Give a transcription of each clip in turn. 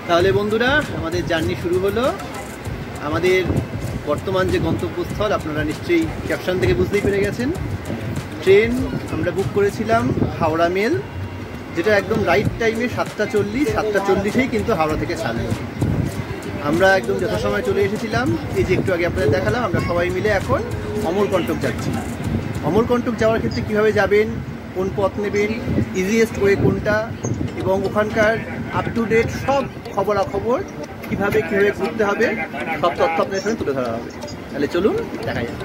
তাহলে বন্ধুরা আমাদের জার্নি শুরু হলো। আমাদের বর্তমান যে গন্তব্যস্থল আপনারা নিশ্চয়ই ক্যাপশন থেকে বুঝতেই পেরে গেছেন। ট্রেন আমরা বুক করেছিলাম হাওড়া মেল, যেটা একদম রাইট টাইমে 7:40 কিন্তু হাওড়া থেকে ছাড়বে। আমরা একদম যথাসময়ে চলে এসেছিলাম। এই যে একটু আগে আপনাদের দেখালাম, আমরা সবাই মিলে এখন অমরকণ্টক যাচ্ছি। অমরকণ্টক যাওয়ার ক্ষেত্রে কীভাবে যাবেন, কোন পথ নেবেন, ইজিয়েস্ট ওয়ে কোনটা, এবং ওখানকার আপ টু ডেট সব খবরাখবর কীভাবে ঘুরতে হবে, সব তথ্য আপনাদের সঙ্গে তুলে ধরা হবে। তাহলে চলুন দেখা যাক।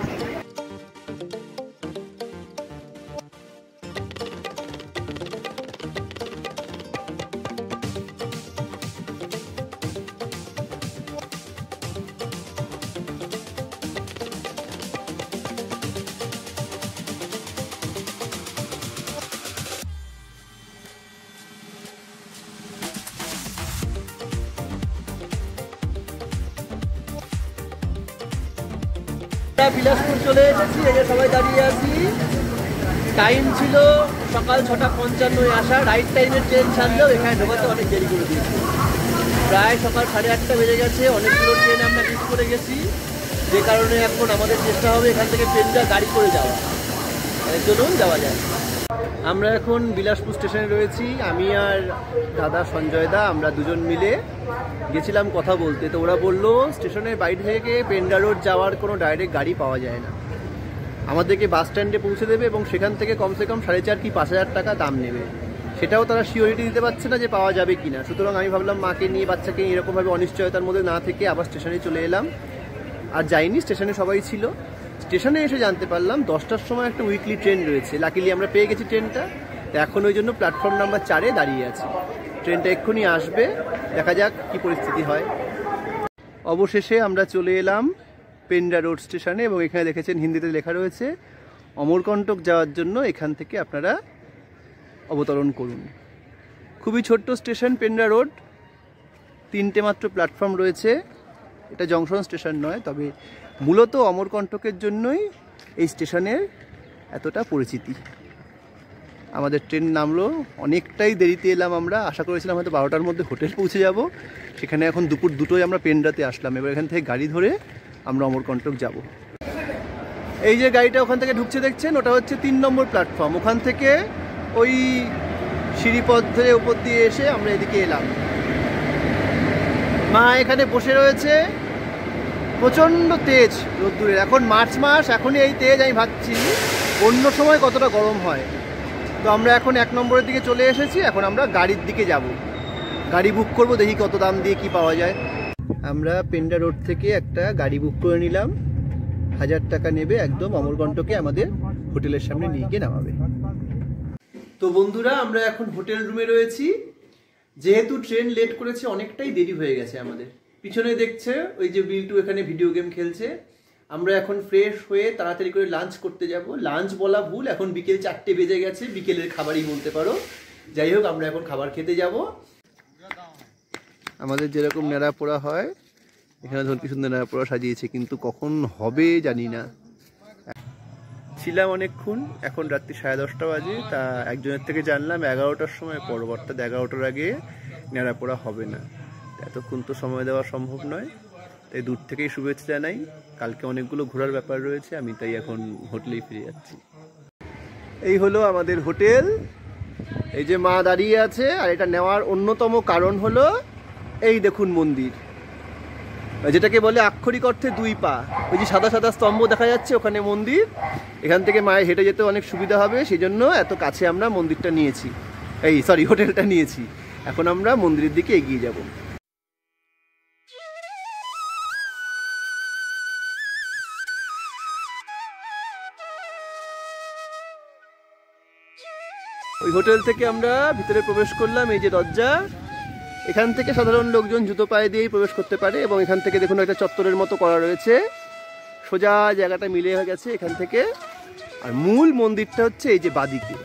বিলাসপুর চলে এসেছি, এই যে সবাই দাঁড়িয়ে আছি। টাইম ছিল সকাল 6:55 আসা, রাইট টাইমের ট্রেন ছাড়লেও এখানে ঢোকাতে অনেক দেরি করে দিয়েছে। প্রায় সকাল 8:30 বেজে গেছে। অনেকগুলো ট্রেন আমরা মিস করে গেছি, যে কারণে এখন আমাদের চেষ্টা হবে এখান থেকে ট্রেনটা গাড়ি করে যাওয়া। চলুন যাওয়া যায়। আমরা এখন বিলাসপুর স্টেশনে রয়েছি। আমি আর দাদা সঞ্জয় দা, আমরা দুজন মিলে গেছিলাম কথা বলতে। তো ওরা বললো স্টেশনের বাইরে থেকে পেন্ডা রোড যাওয়ার কোনো ডাইরেক্ট গাড়ি পাওয়া যায় না, আমাদেরকে বাস স্ট্যান্ডে পৌঁছে দেবে এবং সেখান থেকে কমসে কম 4,500 কি 5,000 টাকা দাম নেবে। সেটাও তারা সিওরিটি দিতে পারছে না যে পাওয়া যাবে কিনা। সুতরাং আমি ভাবলাম মাকে নিয়ে বাচ্চাকে এরকমভাবে অনিশ্চয়তার মধ্যে না থেকে আবার স্টেশনে চলে এলাম। আর যাইনি, স্টেশনে সবাই ছিল। স্টেশনে এসে জানতে পারলাম 10টার সময় একটা উইকলি ট্রেন রয়েছে। লাকিলি আমরা পেয়ে গেছি ট্রেনটা। এখন ওই জন্য প্ল্যাটফর্ম নাম্বার 4-এ দাঁড়িয়ে আছি। ট্রেনটা এক্ষুনি আসবে, দেখা যাক কি পরিস্থিতি হয়। অবশেষে আমরা চলে এলাম পেন্ডা রোড স্টেশনে, এবং এখানে দেখেছেন হিন্দিতে লেখা রয়েছে অমরকণ্টক যাওয়ার জন্য এখান থেকে আপনারা অবতরণ করুন। খুবই ছোট্ট স্টেশন পেন্ডা রোড, 3টে মাত্র প্ল্যাটফর্ম রয়েছে। এটা জংশন স্টেশন নয়, তবে মূলত অমরকণ্টকের জন্যই এই স্টেশনের এতটা পরিচিতি। আমাদের ট্রেন নামলো, অনেকটাই দেরিতে এলাম আমরা। আশা করেছিলাম হয়তো 12টার মধ্যে হোটেল পৌঁছে যাব, সেখানে এখন দুপুর 2টোয় আমরা পেন্ডাতে আসলাম। এবার এখান থেকে গাড়ি ধরে আমরা অমরকণ্টক যাব। এই যে গাড়িটা ওখান থেকে ঢুকছে দেখছেন, ওটা হচ্ছে 3 নম্বর প্ল্যাটফর্ম। ওখান থেকে ওই সিঁড়িপথ ধরে উপর দিয়ে এসে আমরা এদিকে এলাম। মা এখানে বসে রয়েছে, প্রচণ্ড তেজ রোদ্দুরের। এখন মার্চ মাস, এখনই এই তেজ। আমি ভাবছি অন্য সময় কতটা গরম হয়। তো আমরা এখন 1 নম্বরের দিকে চলে এসেছি। এখন আমরা গাড়ির দিকে যাব, গাড়ি বুক করব, দেখি কত দাম দিয়ে কি পাওয়া যায়। আমরা পেন্ডা রোড থেকে একটা গাড়ি বুক করে নিলাম। 1000 টাকা নেবে, একদম অমরকণ্টকে আমাদের হোটেলের সামনে নিয়ে গিয়ে নামাবে। তো বন্ধুরা, আমরা এখন হোটেল রুমে রয়েছি। যেহেতু ট্রেন লেট করেছে, অনেকটাই দেরি হয়ে গেছে আমাদের। পিছনে দেখছে ওই যে বিল্টু এখানে ভিডিও গেম খেলছে। আমরা এখন ফ্রেশ হয়ে তাড়াতাড়ি করে লাঞ্চ করতে যাব। লাঞ্চ বলা ভুল, এখন বিকেল 4টে বেজে গেছে, বিকেলের খাবারই বলতে পারো। যাই হোক, আমরা এখন খাবার খেতে যাব। আমাদের যেরকম নেড়া পোড়া হয়, এখানে ধরুন কি সুন্দর নেড়া পোড়া সাজিয়েছে, কিন্তু কখন হবে জানি না। ছিলাম অনেকক্ষণ, এখন রাত্রি 10:30 বাজে। তা একজনের থেকে জানলাম 11টার সময় পড়ব, অর্থাৎ 11টার আগে নেড়া পোড়া হবে না। এতক্ষণ তো সময় দেওয়া সম্ভব নয়, তাই দূর থেকেই শুভেচ্ছা জানাই। কালকে অনেকগুলো ঘোরার ব্যাপার রয়েছে, আমি তাই এখন হোটেলেই ফিরে যাচ্ছি। এই হলো আমাদের হোটেল। এই যে মা দাঁড়িয়ে আছে। আর এটা নেওয়ার অন্যতম কারণ হলো এই দেখুন মন্দির, যেটাকে বলে আক্ষরিক অর্থে 2 পা। ওই যে সাদা সাদা স্তম্ভ দেখা যাচ্ছে, ওখানে মন্দির। এখান থেকে মায়ের হেঁটে যেতে অনেক সুবিধা হবে, সেই জন্য এত কাছে আমরা মন্দিরটা নিয়েছি, হোটেলটা নিয়েছি। এখন আমরা মন্দিরের দিকে এগিয়ে যাব। ওই হোটেল থেকে আমরা ভিতরে প্রবেশ করলাম। এই যে দরজা, এখান থেকে সাধারণ লোকজন জুতো পায়ে দিয়েই প্রবেশ করতে পারে। এবং এখান থেকে দেখুন একটা চত্বরের মতো করা রয়েছে, সোজা জায়গাটা মিলে হয়ে গেছে এখান থেকে। আর মূল মন্দিরটা হচ্ছে এই যে বাদিকে।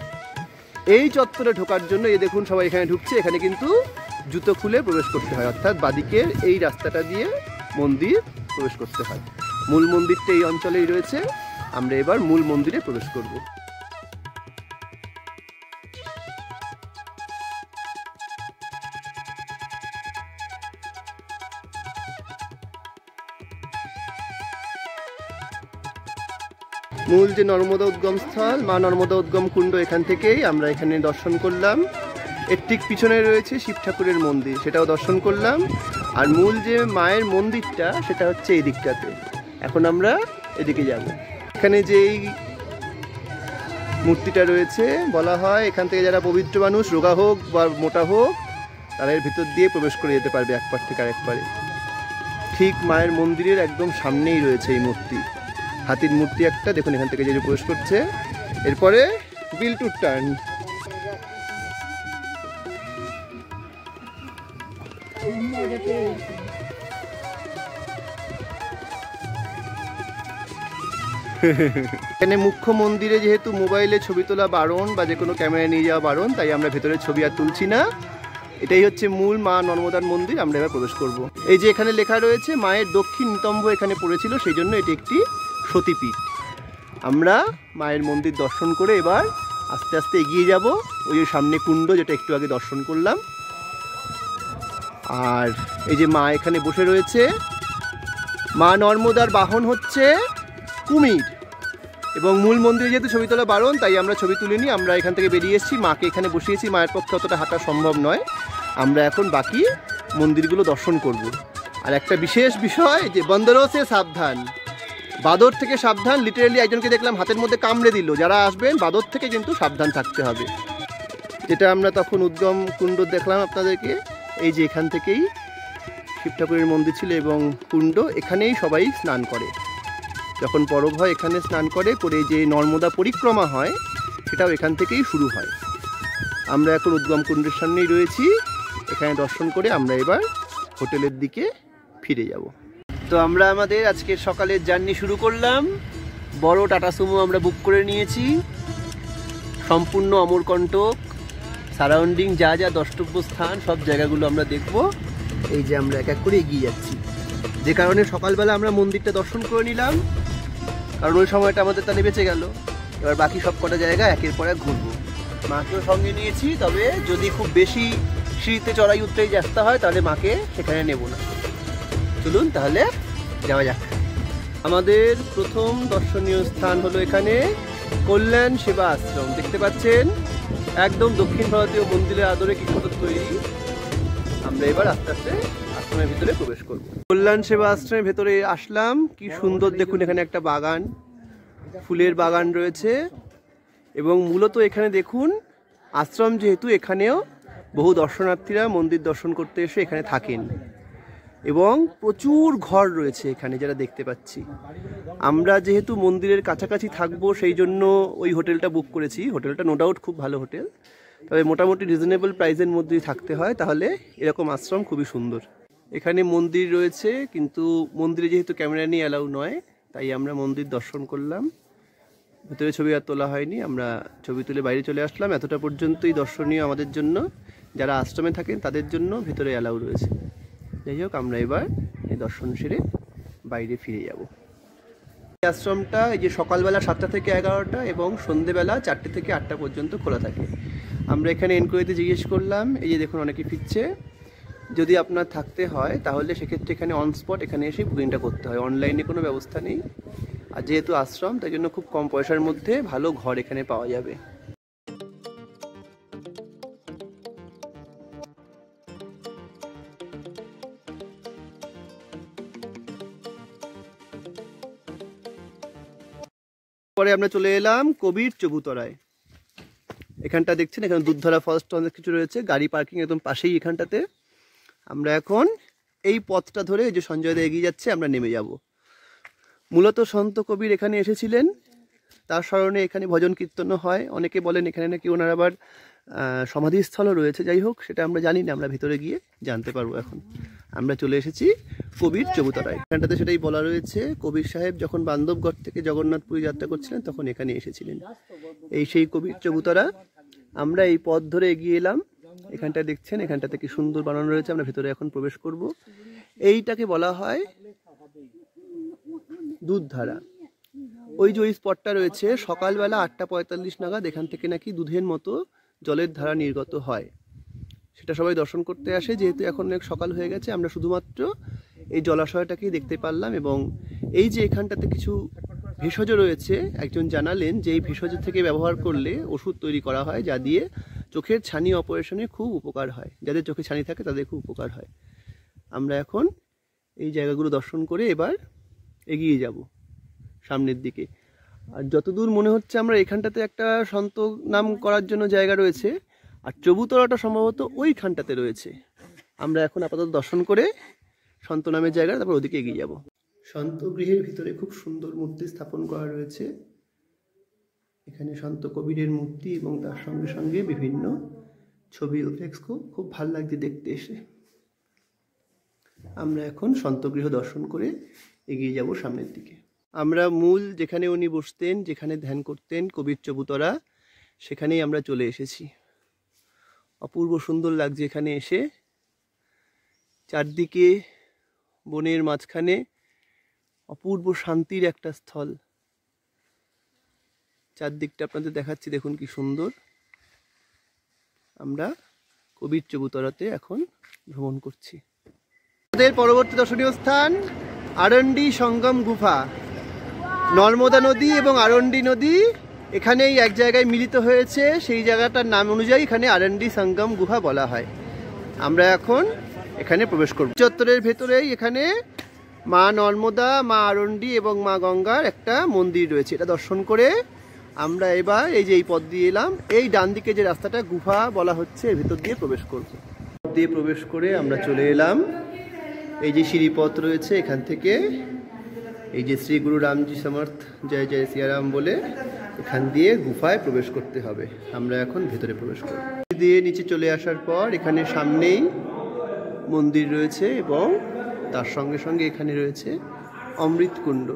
এই চত্বরে ঢোকার জন্য এই দেখুন সবাই এখানে ঢুকছে, এখানে কিন্তু জুতো খুলে প্রবেশ করতে হয়, অর্থাৎ বাদিকের এই রাস্তাটা দিয়ে মন্দির প্রবেশ করতে হয়। মূল মন্দিরটা এই অঞ্চলেই রয়েছে। আমরা এবার মূল মন্দিরে প্রবেশ করব। মূল যে নর্মদা উদ্গম স্থল, মা নর্মদা উদ্গম কুণ্ড, এখান থেকেই আমরা এখানে দর্শন করলাম। এর ঠিক পিছনে রয়েছে শিব ঠাকুরের মন্দির, সেটাও দর্শন করলাম। আর মূল যে মায়ের মন্দিরটা সেটা হচ্ছে এই দিকটাতে। এখন আমরা এদিকে যাব। এখানে যেই মূর্তিটা রয়েছে, বলা হয় এখান থেকে যারা পবিত্র মানুষ, রোগা হোক বা মোটা হোক, তারা এর ভিতর দিয়ে প্রবেশ করে যেতে পারবে এক পার থেকে আরেক পারে। ঠিক মায়ের মন্দিরের একদম সামনেই রয়েছে এই মূর্তি, হাতির মূর্তি একটা, দেখুন এখান থেকে যে প্রবেশ করছে। এরপরে বিলটুর টার্ন। এখানে মুখ্য মন্দিরে যেহেতু মোবাইলে ছবি তোলা বারণ বা যে কোনো ক্যামেরা নিয়ে যাওয়া বারণ, তাই আমরা ভেতরে ছবি আর তুলছি না। এটাই হচ্ছে মূল মা নর্মদার মন্দির। আমরা এবার প্রবেশ করব। এই যে এখানে লেখা রয়েছে মায়ের দক্ষিণ নিতম্ব এখানে পড়েছিল, সেই জন্য এটি একটি সতীপীঠ। আমরা মায়ের মন্দির দর্শন করে এবার আস্তে আস্তে এগিয়ে যাব। ওই যে সামনে কুণ্ড, যেটা একটু আগে দর্শন করলাম। আর এই যে মা এখানে বসে রয়েছে। মা নর্মদার বাহন হচ্ছে কুমির, এবং মূল মন্দিরে যেহেতু ছবি তোলা বারণ, তাই আমরা ছবি তুলিনি। আমরা এখান থেকে বেরিয়ে এসেছি, মাকে এখানে বসিয়েছি। মায়ের পক্ষে অতটা হাঁটা সম্ভব নয়। আমরা এখন বাকি মন্দিরগুলো দর্শন করব। আর একটা বিশেষ বিষয়, যে বন্দরও সে সাবধান, বাদর থেকে সাবধান। লিটারেলি একজনকে দেখলাম হাতের মধ্যে কামড়ে দিল। যারা আসবেন বাদর থেকে কিন্তু সাবধান থাকতে হবে। যেটা আমরা তখন উদ্গম কুণ্ড দেখলাম আপনাদেরকে। এই যে এখান থেকেই শিব ঠাকুরের মন্দির ছিল এবং কুণ্ড, এখানেই সবাই স্নান করে। যখন পরব হয় এখানে স্নান করে যে নর্মদা পরিক্রমা হয়, সেটাও এখান থেকেই শুরু হয়। আমরা এখন উদ্গম কুণ্ডের সামনেই রয়েছি। এখানে দর্শন করে আমরা এবার হোটেলের দিকে ফিরে যাব। তো আমরা আমাদের আজকের সকালের জার্নি শুরু করলাম। বড় টাটা সুমো আমরা বুক করে নিয়েছি। সম্পূর্ণ অমরকণ্টক সারাউন্ডিং যা যা দ্রষ্টব্য স্থান, সব জায়গাগুলো আমরা দেখব। এই যে আমরা এক এক করে এগিয়ে যাচ্ছি, যে কারণে সকালবেলা আমরা মন্দিরটা দর্শন করে নিলাম, কারণ ওই সময়টা আমাদের তাহলে বেঁচে গেল। এবার বাকি সব কটা জায়গা একের পর এক ঘুরবো। মাকেও সঙ্গে নিয়েছি, তবে যদি খুব বেশি সিঁড়িতে চড়াই উঠতেই আসতে হয় তাহলে মাকে সেখানে নেব না। চলুন তাহলে যাওয়া যাক। আমাদের প্রথম দর্শনীয় স্থান হলো এখানে কল্যাণ সেবা আশ্রম। দেখতে পাচ্ছেন একদম দক্ষিণ ভারতীয় মন্দিরের আদরে কি সুন্দর তৈরি। আমরা এবার আস্তে আস্তে আশ্রমের ভিতরে প্রবেশ করব। কল্যাণ সেবা আশ্রমের ভেতরে আসলাম। কি সুন্দর দেখুন, এখানে একটা বাগান, ফুলের বাগান রয়েছে। এবং মূলত এখানে দেখুন আশ্রম যেহেতু, এখানেও বহু দর্শনার্থীরা মন্দির দর্শন করতে এসে এখানে থাকেন। এবং প্রচুর ঘর রয়েছে এখানে, যারা দেখতে পাচ্ছি। আমরা যেহেতু মন্দিরের কাছাকাছি থাকবো, সেই জন্য ওই হোটেলটা বুক করেছি। হোটেলটা নো ডাউট খুব ভালো হোটেল, তবে মোটামুটি রিজনেবল প্রাইসের মধ্যেই থাকতে হয়, তাহলে এরকম আশ্রম খুবই সুন্দর। এখানে মন্দির রয়েছে, কিন্তু মন্দিরে যেহেতু ক্যামেরা নিয়ে অ্যালাউ নয়, তাই আমরা মন্দির দর্শন করলাম। ভেতরে ছবি আর তোলা হয়নি, আমরা ছবি তুলে বাইরে চলে আসলাম। এতটা পর্যন্তই দর্শনীয় আমাদের জন্য। যারা আশ্রমে থাকেন তাদের জন্য ভেতরে অ্যালাউ রয়েছে। যাই হোক, আমরা এবার এই দর্শন সেরে বাইরে ফিরে যাব। এই আশ্রমটা এই যে সকালবেলা 7টা থেকে 11টা এবং সন্ধেবেলা 4টে থেকে 8টা পর্যন্ত খোলা থাকে। আমরা এখানে এনকোয়ারিতে জিজ্ঞেস করলাম, এই যে দেখুন অনেকে ফিরছে। যদি আপনার থাকতে হয় তাহলে সেক্ষেত্রে এখানে অন স্পট এখানে এসে বুকিংটা করতে হয়, অনলাইনে কোনো ব্যবস্থা নেই। আর যেহেতু আশ্রম, তাই জন্য খুব কম পয়সার মধ্যে ভালো ঘর এখানে পাওয়া যাবে। পরে আমরা চলে এলাম কবির চবুতরায়। এখানটা দেখছেন, এখানে দুধধরা ফার্স্ট অনেক কিছু রয়েছে, গাড়ি পার্কিং একদম পাশেই এখানটাতে। আমরা এখন এই পথটা ধরে, এই যে সঞ্জয় দা এগিয়ে যাচ্ছে, আমরা নেমে যাব। মূলত সন্ত কবির এখানে এসেছিলেন, তার স্মরণে এখানে ভজন কীর্তনও হয়। অনেকে বলেন এখানে নাকি ওনার আবার সমাধিস্থলও রয়েছে। যাই হোক, সেটা আমরা জানি না, আমরা ভিতরে গিয়ে জানতে পারবো। এখন আমরা চলে এসেছি কবির চবুতরায়। এখানটাতে সেটাই বলা রয়েছে, কবির সাহেব যখন বান্ধবগড় থেকে জগন্নাথপুরী যাত্রা করছিলেন তখন এখানে এসেছিলেন। এই সেই কবির চবুতরা। আমরা এই পথ ধরে এগিয়ে এলাম। এখানটা দেখছেন, এখানটাতে কি সুন্দর বানানো রয়েছে। আমরা ভিতরে এখন প্রবেশ করব। এইটাকে বলা হয় দুধধারা। ওই যে ওই স্পটটা রয়েছে, সকালবেলা 8:45 নাগাদ এখান থেকে নাকি দুধের মতো জলের ধারা নির্গত হয়। সেটা সবাই দর্শন করতে আসে। যেহেতু এখন অনেক সকাল হয়ে গেছে, আমরা শুধুমাত্র এই জলাশয়টাকেই দেখতে পারলাম। এবং এই যে এখানটাতে কিছু ভেষজ রয়েছে। একজন জানালেন যে এই ভেষজ থেকে ব্যবহার করলে ওষুধ তৈরি করা হয়, যা দিয়ে চোখের ছানি অপারেশনে খুব উপকার হয়। যাদের চোখে ছানি থাকে তাদের খুব উপকার হয়। আমরা এখন এই জায়গাগুলো দর্শন করে এবার এগিয়ে যাব সামনের দিকে। আর যতদূর মনে হচ্ছে আমরা এখানটাতে একটা সন্ত নাম করার জন্য জায়গা রয়েছে, আর চবুতলাটা সম্ভবত ওইখানটাতে রয়েছে। আমরা এখন আপাতত দর্শন করে সন্ত নামের জায়গা, তারপর ওদিকে এগিয়ে যাব। সন্ত গৃহের ভিতরে খুব সুন্দর মূর্তি স্থাপন করা রয়েছে। এখানে সন্ত কবিরের মূর্তি এবং তার সঙ্গে সঙ্গে বিভিন্ন ছবি ও ফ্লেক্স খুব ভালো লাগছে দেখতে এসে। আমরা এখন সন্ত গৃহ দর্শন করে এগিয়ে যাব সামনের দিকে। আমরা মূল যেখানে উনি বসতেন, যেখানে ধ্যান করতেন কবির চবুতরা, সেখানেই আমরা চলে এসেছি। অপূর্ব সুন্দর লাগছে এখানে এসে। চারদিকে বনের মাঝখানে অপূর্ব শান্তির একটা স্থল। চারদিকটা আপনাদের দেখাচ্ছি, দেখুন কি সুন্দর। আমরা কবির চবুতরাতে এখন ভ্রমণ করছি। আমাদের পরবর্তী দর্শনীয় স্থান আরন্ডি সঙ্গম গুফা। নর্মদা নদী এবং আরন্ডি নদী এখানেই এক জায়গায় মিলিত হয়েছে, সেই জায়গাটার নাম অনুযায়ী এখানে আরন্ডি সঙ্গম গুফা বলা হয়। আমরা এখন এখানে প্রবেশ করব। চত্বরের ভেতরেই এখানে মা নর্মদা, মা আরন্ডি এবং মা গঙ্গার একটা মন্দির রয়েছে। এটা দর্শন করে আমরা এবার এই যে এই পথ দিয়ে এলাম, এই ডান দিকে যে রাস্তাটা গুফা বলা হচ্ছে, এর ভেতর দিয়ে প্রবেশ করব। দিয়ে প্রবেশ করে আমরা চলে এলাম এই যে সিঁড়িপথ রয়েছে, এখান থেকে এই যে শ্রী গুরু রামজি সমর্থ জয় জয় সিয়ারাম বলে এখান দিয়ে গুফায় প্রবেশ করতে হবে। আমরা এখন ভেতরে প্রবেশ করব। দিয়ে নিচে চলে আসার পর এখানে সামনেই মন্দির রয়েছে এবং তার সঙ্গে সঙ্গে এখানে রয়েছে অমৃতকুণ্ড।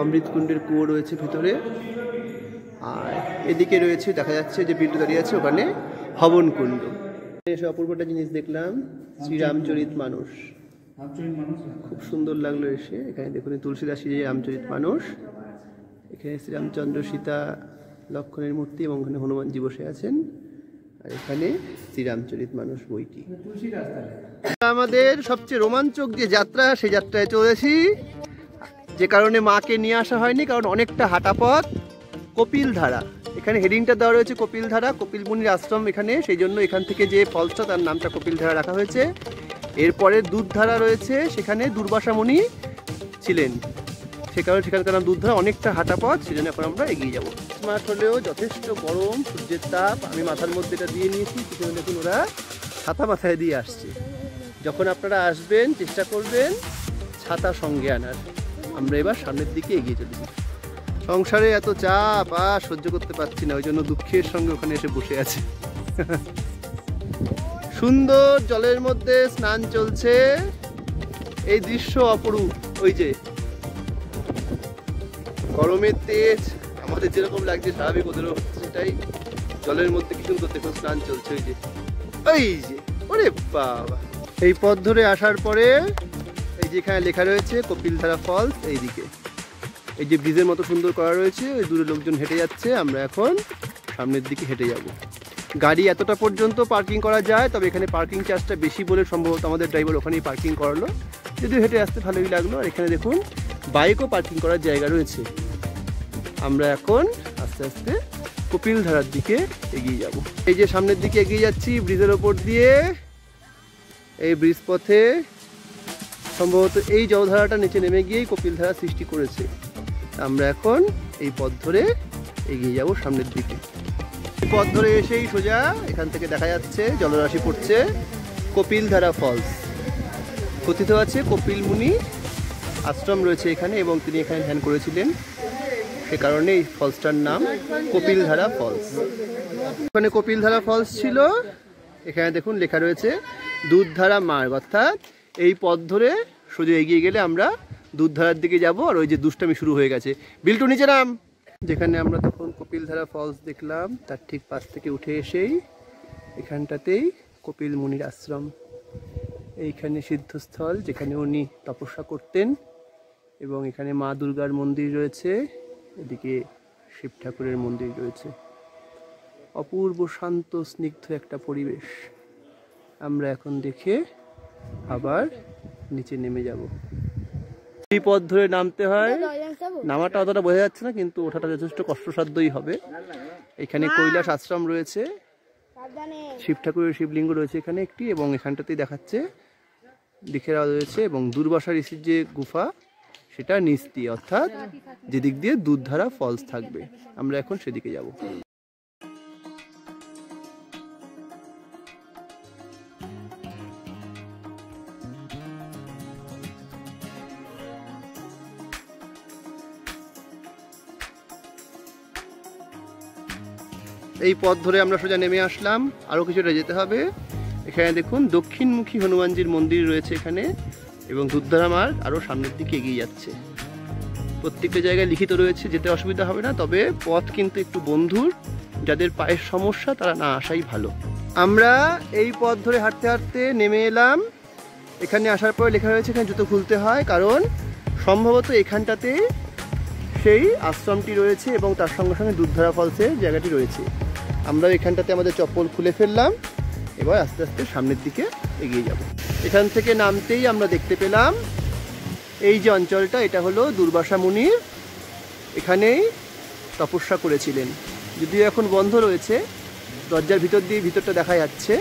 অমৃতকুণ্ডের কুয়ো রয়েছে ভিতরে। আর এদিকে রয়েছে, দেখা যাচ্ছে যে বিল্টু দাঁড়িয়ে আছে, ওখানে হবনকুণ্ড। এসে অপূর্ব একটা জিনিস দেখলাম, শ্রীরামচরিত মানুষ। খুব সুন্দর লাগলো এসে। এখানে দেখুন তুলসীদাসী যে রামচরিত মানুষ, এখানে শ্রীরামচন্দ্র, সীতা, লক্ষ্মণের মূর্তি এবং ওখানে হনুমানজি বসে আছেন। আর এখানে শ্রীরামচরিত মানুষ বইটি। আমাদের সবচেয়ে রোমাঞ্চক যে যাত্রা, সেই যাত্রায় চলেছি। যে কারণে মাকে নিয়ে আসা হয়নি, কারণ অনেকটা হাঁটা পথ। কপিলধারা, এখানে হেডিংটা দেওয়া রয়েছে কপিলধারা, কপিল মুনির আশ্রম এখানে, সেই জন্য এখান থেকে যে ফলসটা তার নামটা কপিলধারা রাখা হয়েছে। এরপরে দুধধারা রয়েছে, সেখানে দুর্বাসা মুনি ছিলেন, সে কারণে সেখানকার নাম দুধধারা। অনেকটা হাঁটা পথ, সেজন্য এখন আমরা এগিয়ে যাবো। মাঠ হলেও যথেষ্ট গরম, সূর্যের তাপ। আমি মাথার মধ্যে এটা দিয়ে নিয়েছি, সেখানে দেখুন ওরা ছাতা মাথায় দিয়ে আসছে। যখন আপনারা আসবেন চেষ্টা করবেন ছাতা সঙ্গে আনার। আমরা এবার সামনের দিকে এগিয়ে চলেছি। সংসারে এত চাপ আর সহ্য করতে পারছি না, ওই জন্য দুঃখের সঙ্গে ওখানে এসে বসে আছে। সুন্দর জলের মধ্যে স্নান চলছে, এই দৃশ্য অপরূপ। ওই যে গরমের তেজ আমাদের যেরকম লাগছে স্বাভাবিক ওদেরও সেটাই। জলের মধ্যে কি সুন্দর দেখুন স্নান চলছে। ওই যে ওই যে ওরে বাবা। এই পথ ধরে আসার পরে এই যে এখানে লেখা রয়েছে কপিলধারা ফলস। এইদিকে এই যে ব্রিজের মতো সুন্দর করা রয়েছে, ওই দূরে লোকজন হেঁটে যাচ্ছে। আমরা এখন সামনের দিকে হেঁটে যাব। গাড়ি এতটা পর্যন্ত পার্কিং করা যায়, তবে এখানে পার্কিং চার্জটা বেশি বলে সম্ভবত আমাদের ড্রাইভার ওখানেই পার্কিং করালো। যদিও হেঁটে আসতে ভালোই লাগলো। আর এখানে দেখুন বাইকও পার্কিং করার জায়গা রয়েছে। আমরা এখন আস্তে আস্তে কপিলধারার দিকে এগিয়ে যাব। এই যে সামনের দিকে এগিয়ে যাচ্ছি ব্রিজের ওপর দিয়ে। এই ব্রিজ পথে সম্ভবত এই জলধারাটা নিচে নেমে গিয়েই কপিলধারা সৃষ্টি করেছে। আমরা এখন এই পথ ধরে এগিয়ে যাব সামনের দিকে। এই পথ ধরে এসেই সোজা এখান থেকে দেখা যাচ্ছে জলরাশি পড়ছে কপিলধারা ফলস। কথিত আছে কপিল মুনি আশ্রম রয়েছে এখানে এবং তিনি এখানে ধ্যান করেছিলেন, সে কারণে এই ফলসটার নাম কপিলধারা ফলস। এখানে কপিলধারা ফলস ছিল। এখানে দেখুন লেখা রয়েছে দুধধারা মার্গ, অর্থাৎ এই পথ ধরে সোজা এগিয়ে গেলে আমরা দুধধারার দিকে যাব। আর ওই যে দুষ্টামি শুরু হয়ে গেছে, বিল্টু নিচে নাম। যেখানে আমরা তখন কপিলধারা ফলস দেখলাম, তার ঠিক পাশ থেকে উঠে এসেই এখানটাতেই কপিল মুনির আশ্রম। এইখানে সিদ্ধস্থল, যেখানে উনি তপস্যা করতেন। এবং এখানে মা দুর্গার মন্দির রয়েছে, এদিকে শিব ঠাকুরের মন্দির রয়েছে। অপূর্ব শান্ত স্নিগ্ধ একটা পরিবেশ। আমরা এখন দেখে আবার নিচে নেমে যাব। এই পথ ধরে নামতে হয়, নামাটা অতটা বোঝা যাচ্ছে না কিন্তু ওঠাটা যথেষ্ট কষ্টসাধ্যই হবে। এখানে কৈলাস আশ্রম রয়েছে, শিব ঠাকুরের শিবলিঙ্গ রয়েছে এখানে একটি, এবং এখানটাতেই দেখাচ্ছে লিখে রয়েছে, এবং দুর্বাসা ঋষির যে গুফা সেটা নিচ দিয়ে, অর্থাৎ যেদিক দিয়ে দুধধারা ফলস থাকবে। আমরা এখন সেদিকে যাব। এই পথ ধরে আমরা সোজা নেমে আসলাম, আরও কিছুটা যেতে হবে। এখানে দেখুন দক্ষিণমুখী হনুমানজির মন্দির রয়েছে এখানে, এবং দুধধারা মার্গ আরও সামনের দিকে এগিয়ে যাচ্ছে। প্রত্যেকটা জায়গায় লিখিত রয়েছে, যেতে অসুবিধা হবে না, তবে পথ কিন্তু একটু বন্ধুর, যাদের পায়ের সমস্যা তারা না আসাই ভালো। আমরা এই পথ ধরে হাঁটতে হাঁটতে নেমে এলাম। এখানে আসার পরে লেখা রয়েছে এখানে জুতো খুলতে হয়, কারণ সম্ভবত এখানটাতে সেই আশ্রমটি রয়েছে এবং তার সঙ্গে সঙ্গে দুধধারা ফলসের জায়গাটি রয়েছে। আমরা এখানটাতে আমাদের চপ্পল খুলে ফেললাম, এবার আস্তে আস্তে সামনের দিকে এগিয়ে যাব। এখান থেকে নামতেই আমরা দেখতে পেলাম এই যে অঞ্চলটা, এটা হলো দুর্বাসা মুনির এখানেই তপস্যা করেছিলেন। যদিও এখন বন্ধ রয়েছে, দরজার ভিতর দিয়ে ভিতরটা দেখা যাচ্ছে।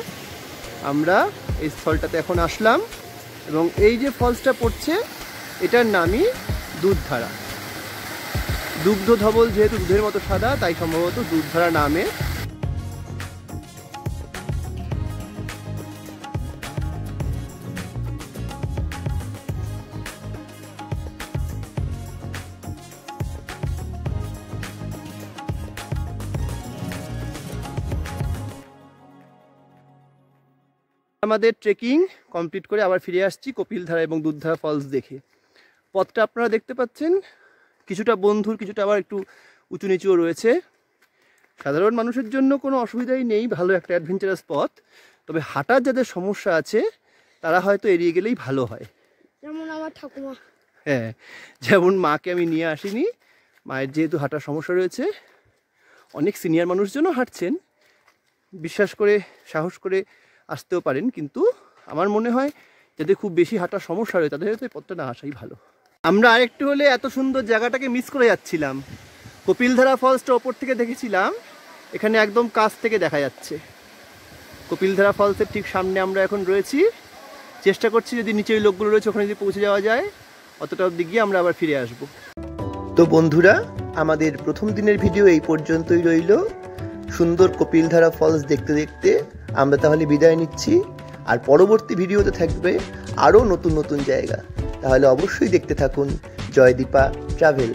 আমরা এই স্থলটাতে এখন আসলাম, এবং এই যে ফলসটা পড়ছে এটার নামই দুধধারা। দুগ্ধ ধবল যেহেতু দুধের মতো সাদা, তাই সম্ভবত দুধধারা নামে। আমাদের ট্রেকিং কমপ্লিট করে আবার ফিরে আসছি কপিলধারা এবং দুধধারা ফলস দেখে। পথটা আপনারা দেখতে পাচ্ছেন, কিছুটা বন্ধুর, কিছুটা আবার একটু উঁচু নিচুও রয়েছে। সাধারণ মানুষের জন্য কোনো অসুবিধাই নেই, ভালো একটা অ্যাডভেঞ্চারাস পথ। তবে হাঁটার যাদের সমস্যা আছে তারা হয়তো এড়িয়ে গেলেই ভালো হয়। যেমন আমার ঠাকুমা। হ্যাঁ, যেমন মাকে আমি নিয়ে আসিনি, মায়ের যেহেতু হাঁটার সমস্যা রয়েছে। অনেক সিনিয়র মানুষজনও হাঁটছেন, বিশ্বাস করে সাহস করে আসতেও পারেন, কিন্তু আমার মনে হয় যাদের খুব বেশি হাঁটার সমস্যা রয়েছে তাদের হয়তো এই পথটা না আসাই ভালো। আমরা আরেকটু হলে এত সুন্দর জায়গাটাকে মিস করে যাচ্ছিলাম। কপিলধারা ফলসটা ওপর থেকে দেখেছিলাম, এখানে একদম কাছ থেকে দেখা যাচ্ছে। কপিলধারা ফলসের ঠিক সামনে আমরা এখন রয়েছি। চেষ্টা করছি যদি নিচে ওই লোকগুলো রয়েছে ওখানে যদি পৌঁছে যাওয়া যায়, অতটা অবধি গিয়ে আমরা আবার ফিরে আসব। তো বন্ধুরা, আমাদের প্রথম দিনের ভিডিও এই পর্যন্তই রইল। সুন্দর কপিলধারা ফলস দেখতে দেখতে আমরা তাহলে বিদায় নিচ্ছি, আর পরবর্তী ভিডিওতে থাকবে আরও নতুন নতুন জায়গা। তাহলে অবশ্যই দেখতে থাকুন জয়দীপা ট্রাভেল।